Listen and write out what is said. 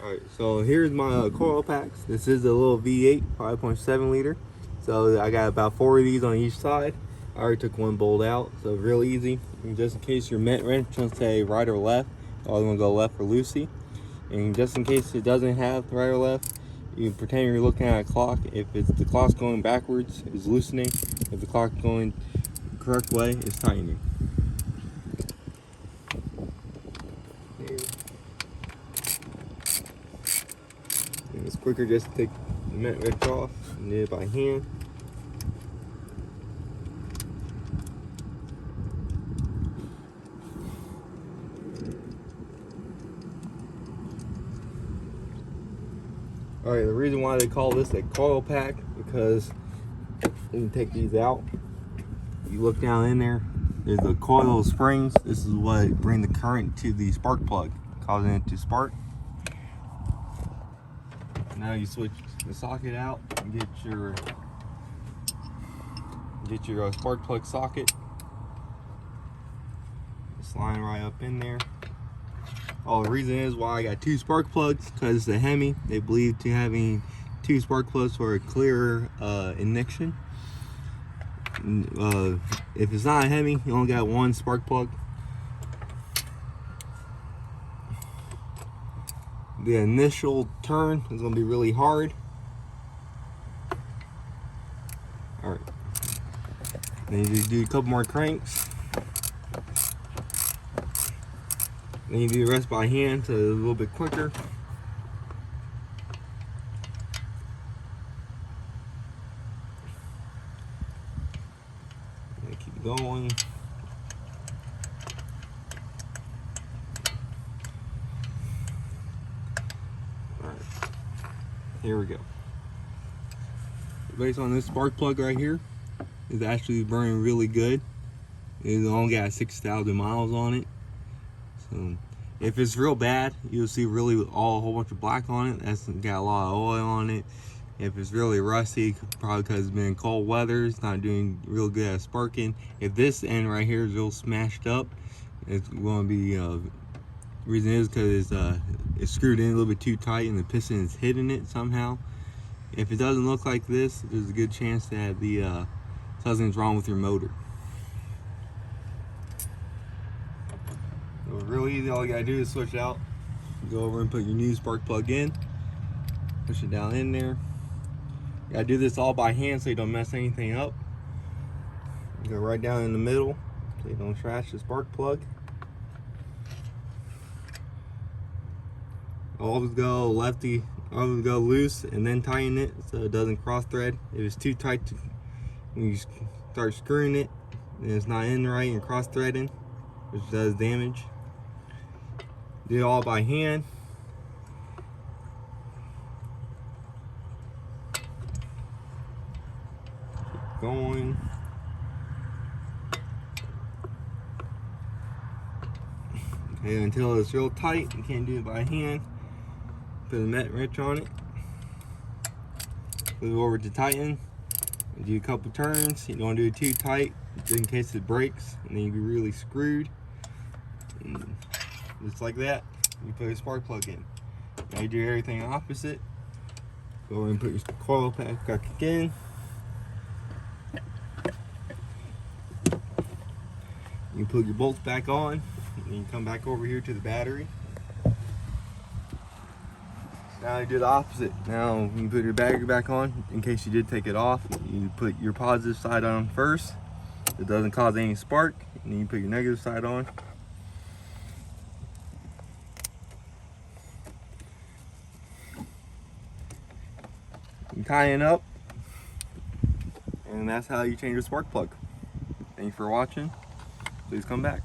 Alright, so here's my coil packs. This is a little V8 5.7 liter. So I got about 4 of these on each side. I already took one bolt out, so real easy. And just in case your met wrench wants to say right or left, I always want to go left for loosey. And just in case it doesn't have right or left, you pretend you're looking at a clock. If it's the clock's going backwards, it's loosening. If the clock's going the correct way, it's tightening. And it's quicker just to take the met wrench off and do it by hand. Alright, the reason why they call this a coil pack, because you can take these out. You look down in there, there's a coil of springs. This is what bring the current to the spark plug, causing it to spark. Now you switch the socket out and get your spark plug socket. Slide right up in there. Oh, the reason is why I got 2 spark plugs, because it's a Hemi. They believe to having 2 spark plugs for a clearer ignition. If it's not a Hemi, you only got 1 spark plug. The initial turn is going to be really hard. Alright. Then you just do a couple more cranks. Then you do the rest by hand, so it's a little bit quicker. And keep going. Alright, here we go. Based on this spark plug right here, is actually burning really good. It's only got 6,000 miles on it. So if it's real bad, you'll see really a whole bunch of black on it. That's got a lot of oil on it. If it's really rusty, probably because it's been cold weather, it's not doing real good at sparking. If this end right here is real smashed up, it's going to be reason is because it's screwed in a little bit too tight and the piston is hitting it somehow. If it doesn't look like this, there's a good chance that something's wrong with your motor. So real easy, all you gotta do is switch out. Go over and put your new spark plug in. Push it down in there. You gotta do this all by hand so you don't mess anything up. You go right down in the middle so you don't trash the spark plug. Always go lefty, always go loose and then tighten it so it doesn't cross thread. If it's too tight, when you start screwing it and it's not in right and cross threading, which does damage. Do it all by hand. Keep going. Okay, until it's real tight, you can't do it by hand. Put a met wrench on it. Move over to tighten. Do a couple turns. You don't want to do it too tight, just in case it breaks, and then you'll be really screwed. And just like that, you put a spark plug in. Now you do everything opposite. Go over and put your coil pack back in. You put your bolts back on, and you come back over here to the battery. Now you do the opposite. Now you put your battery back on. In case you did take it off, you put your positive side on first. It doesn't cause any spark. And then you put your negative side on. You tie it up, and that's how you change your spark plug. Thank you for watching. Please come back.